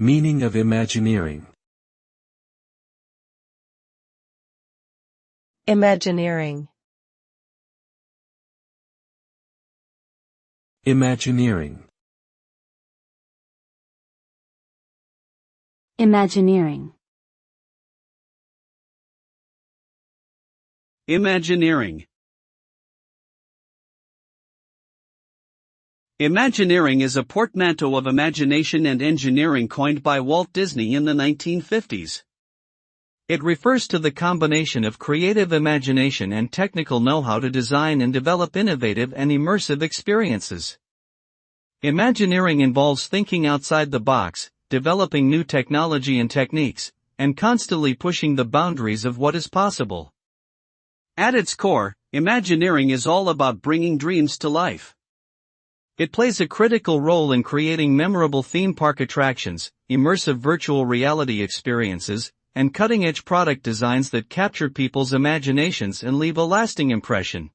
Meaning of imagineering. Imagineering. Imagineering. Imagineering. Imagineering. Imagineering is a portmanteau of imagination and engineering coined by Walt Disney in the 1950s. It refers to the combination of creative imagination and technical know-how to design and develop innovative and immersive experiences. Imagineering involves thinking outside the box, developing new technology and techniques, and constantly pushing the boundaries of what is possible. At its core, Imagineering is all about bringing dreams to life. It plays a critical role in creating memorable theme park attractions, immersive virtual reality experiences, and cutting-edge product designs that capture people's imaginations and leave a lasting impression.